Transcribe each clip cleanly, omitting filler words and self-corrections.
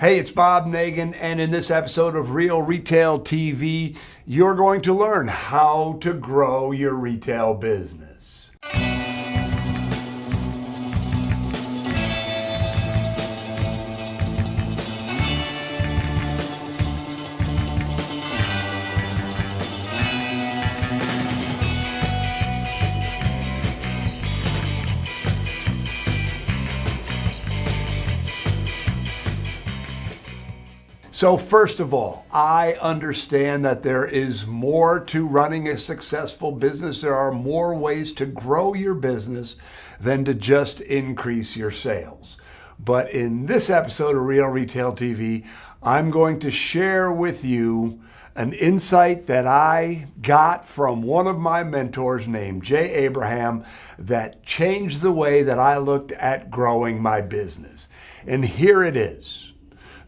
Hey, it's Bob Nagin, and in this episode of Real Retail TV, you're going to learn how to grow your retail business. So first of all, I understand that there is more to running a successful business. There are more ways to grow your business than to just increase your sales. But in this episode of Real Retail TV, I'm going to share with you an insight that I got from one of my mentors named Jay Abraham that changed the way that I looked at growing my business. And here it is.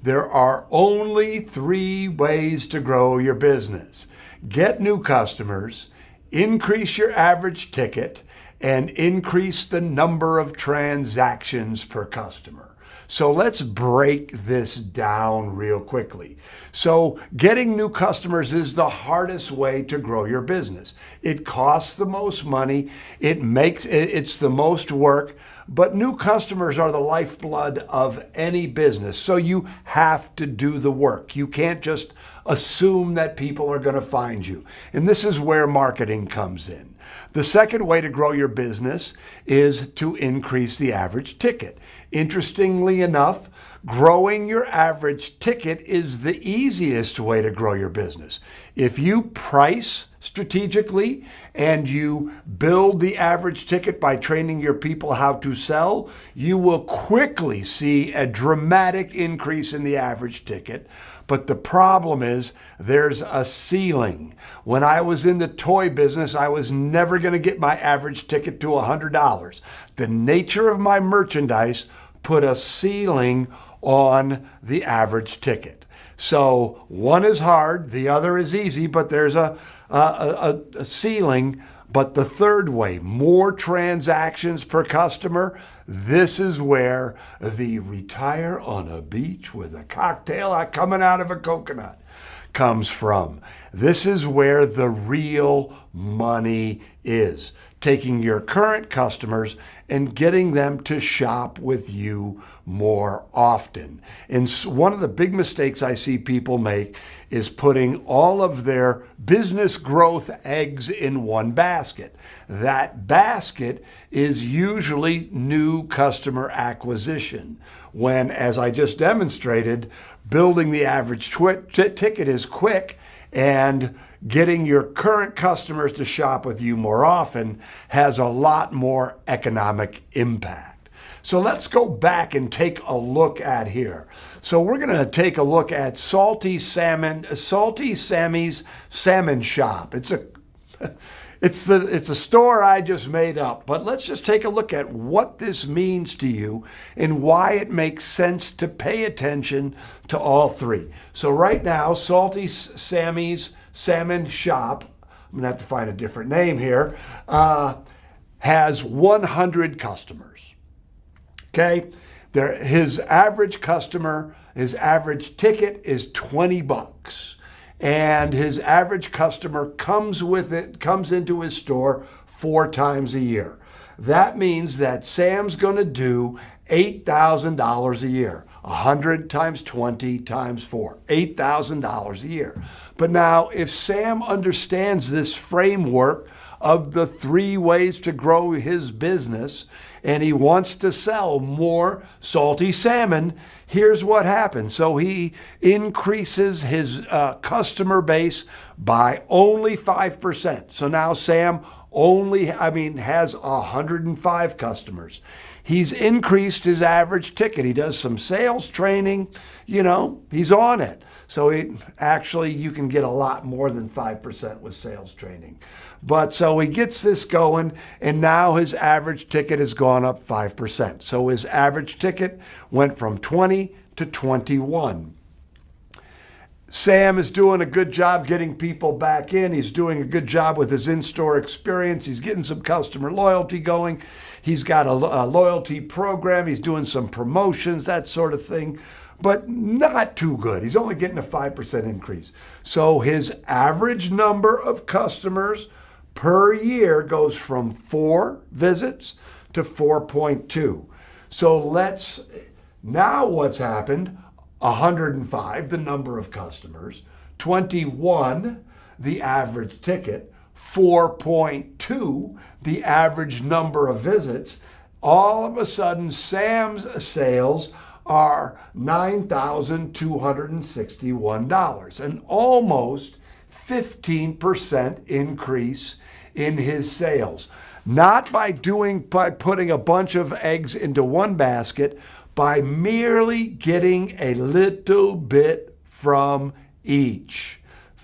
There are only 3 ways to grow your business. Get new customers, increase your average ticket, and increase the number of transactions per customer. So let's break this down real quickly. So getting new customers is the hardest way to grow your business. It costs the most money, it's the most work, but new customers are the lifeblood of any business. So you have to do the work. You can't just assume that people are going to find you. And this is where marketing comes in. The second way to grow your business is to increase the average ticket. Interestingly enough, growing your average ticket is the easiest way to grow your business. If you price strategically and you build the average ticket by training your people how to sell, you will quickly see a dramatic increase in the average ticket. But the problem is there's a ceiling. When I was in the toy business, I was never going to get my average ticket to $100. The nature of my merchandise put a ceiling on the average ticket. So one is hard, the other is easy, but there's a ceiling. But the third way, more transactions per customer, this is where the retire on a beach with a cocktail coming out of a coconut comes from. This is where the real money is. Taking your current customers and getting them to shop with you more often. And one of the big mistakes I see people make is putting all of their business growth eggs in one basket. That basket is usually new customer acquisition, when, as I just demonstrated, building the average ticket is quick, and getting your current customers to shop with you more often has a lot more economic impact. So let's go back and take a look at here. So we're going to take a look at Salty Sammy's Salmon Shop. It's a store I just made up, but let's just take a look at what this means to you and why it makes sense to pay attention to all 3. So right now, Salty Sammy's Salmon Shop, I'm going to have to find a different name here, has 100 customers. Okay? His average ticket is $20. And his average customer comes into his store 4 times a year. That means that Sam's going to do $8,000 a year. 100 times 20 times 4, $8,000 a year. But now, if Sam understands this framework of the 3 ways to grow his business, and he wants to sell more salty salmon, here's what happens. So he increases his customer base by only 5%. So now Sam has 105 customers. He's increased his average ticket. He does some sales training, he's on it. So you can get a lot more than 5% with sales training. But so he gets this going, and now his average ticket has gone up 5%. So his average ticket went from 20 to 21. Sam is doing a good job getting people back in. He's doing a good job with his in-store experience. He's getting some customer loyalty going. He's got a loyalty program. He's doing some promotions, that sort of thing. but not too good. He's only getting a 5% increase. So his average number of customers per year goes from 4 visits to 4.2. So now what's happened, 105, the number of customers, 21, the average ticket, 4.2, the average number of visits. All of a sudden, Sam's sales are $9,261, an almost 15% increase in his sales. Not by putting a bunch of eggs into one basket, by merely getting a little bit from each.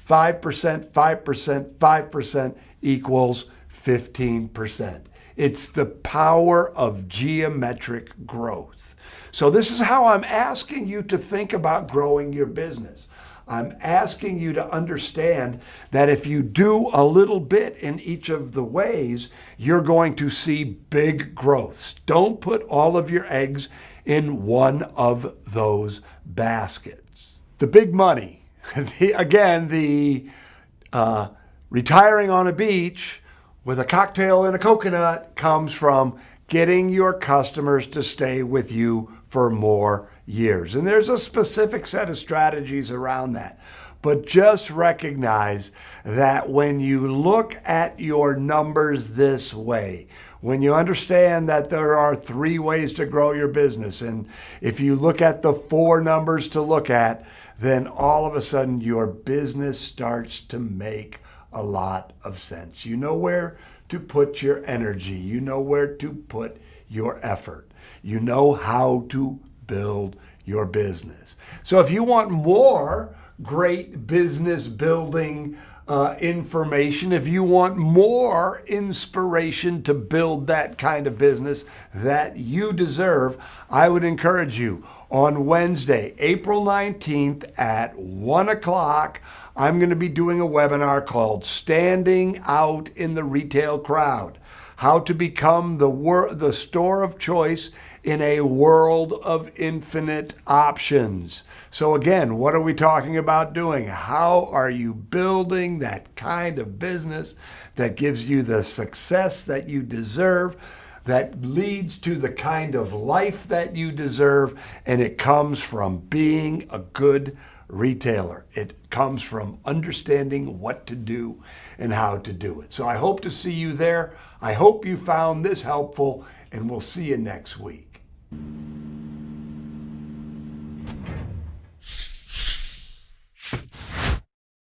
5%, 5%, 5% equals 15%. It's the power of geometric growth. So this is how I'm asking you to think about growing your business. I'm asking you to understand that if you do a little bit in each of the ways, you're going to see big growths. Don't put all of your eggs in one of those baskets. The big money, the retiring on a beach with a cocktail and a coconut, comes from getting your customers to stay with you for more years. And there's a specific set of strategies around that. But just recognize that when you look at your numbers this way, when you understand that there are 3 ways to grow your business, and if you look at the 4 numbers to look at, then all of a sudden your business starts to make a lot of sense. You know where to put your energy. You know where to put your effort. You know how to build your business. So if you want more great business building information, if you want more inspiration to build that kind of business that you deserve, I would encourage you on Wednesday, April 19th at 1 o'clock, I'm going to be doing a webinar called Standing Out in the Retail Crowd: How to Become the Store of Choice in a World of Infinite Options. So again, what are we talking about doing? How are you building that kind of business that gives you the success that you deserve, that leads to the kind of life that you deserve, and it comes from being a good retailer. It comes from understanding what to do and how to do it. So I hope to see you there. I hope you found this helpful, and we'll see you next week.